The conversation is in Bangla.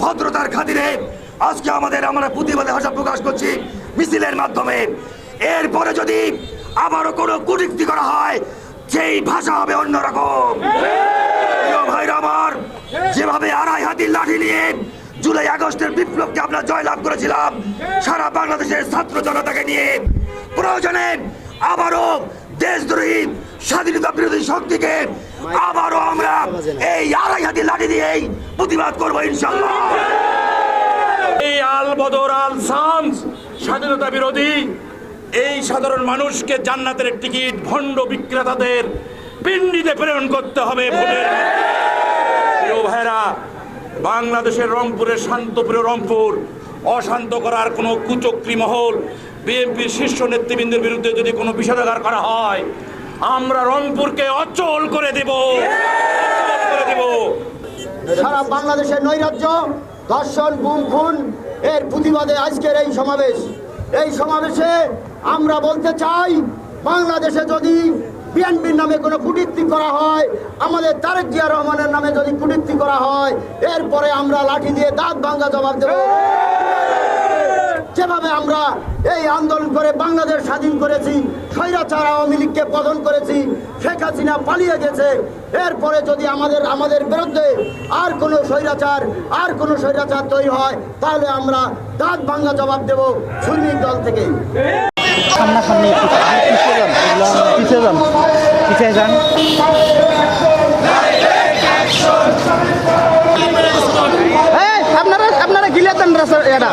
ভদ্রতার খাতিরে আজকে আমরা প্রতিবাদে ভাষা প্রকাশ করছি মিছিলের মাধ্যমে। এরপরে যদি আবারও কোনো কটূক্তি করা হয় সেই ভাষা হবে অন্যরকম। ভাইরা আমার, যেভাবে আড়াই হাতির লাঠি নিয়ে জুলাই আগস্টের বিপ্লবকে আমরা জয়লাভ করেছিলাম সারা বাংলাদেশের ছাত্র জনতাকে নিয়ে, প্রয়োজনে আবারও দেশদ্রোহী স্বাধীনতা বিরোধী শক্তিকে আবারও আমরা এই আড়াই হাতির লাঠি দিয়েই প্রতিবাদ করবো ইনশাল্লাহ। এই আল বদর আল শামস স্বাধীনতা বিরোধী এই সাধারণ মানুষকে জান্নাতের টিকিট ভণ্ড বিক্রেতাদের পিণ্ডিতে প্রেরণ করতে হবে ভোটের। ভাইরা, বাংলাদেশের রংপুরের শান্তপ্রিয় রংপুর অশান্ত করার কোনো কুচক্রী মহল বিএনপির শীর্ষ নেতৃবৃন্দের বিরুদ্ধে যদি কোনো বিষোদ্গার করা হয় আমরা রংপুরকে অচল করে দেব। সারা বাংলাদেশের নৈরাজ্য, ধর্ষণ, গুম, খুন এর প্রতিবাদে আজকের এই সমাবেশ। এই সমাবেশে আমরা বলতে চাই, বাংলাদেশে যদি বিএনপির নামে কোনো কূটনীতি করা হয়, আমাদের তারেক জিয়া রহমানের নামে যদি কূটনীতি করা হয়, এরপরে আমরা লাঠি দিয়ে দাঁত ভাঙা জবাব দেব। যেভাবে আমরা এই আন্দোলন করে বাংলাদেশ স্বাধীন করেছি, স্বৈরাচার আওয়ামী লীগকে পতন করেছি, শেখ হাসিনা পালিয়ে গেছে, এরপরে যদি আমাদের বিরুদ্ধে আর কোনো স্বৈরাচার তৈরি হয়, তাহলে আমরা দাঁত ভাঙা জবাব দেব শ্রমিক দল থেকে। সামনাসামনি পিছিয়ে যান। আপনারা গিলে দেন এটা।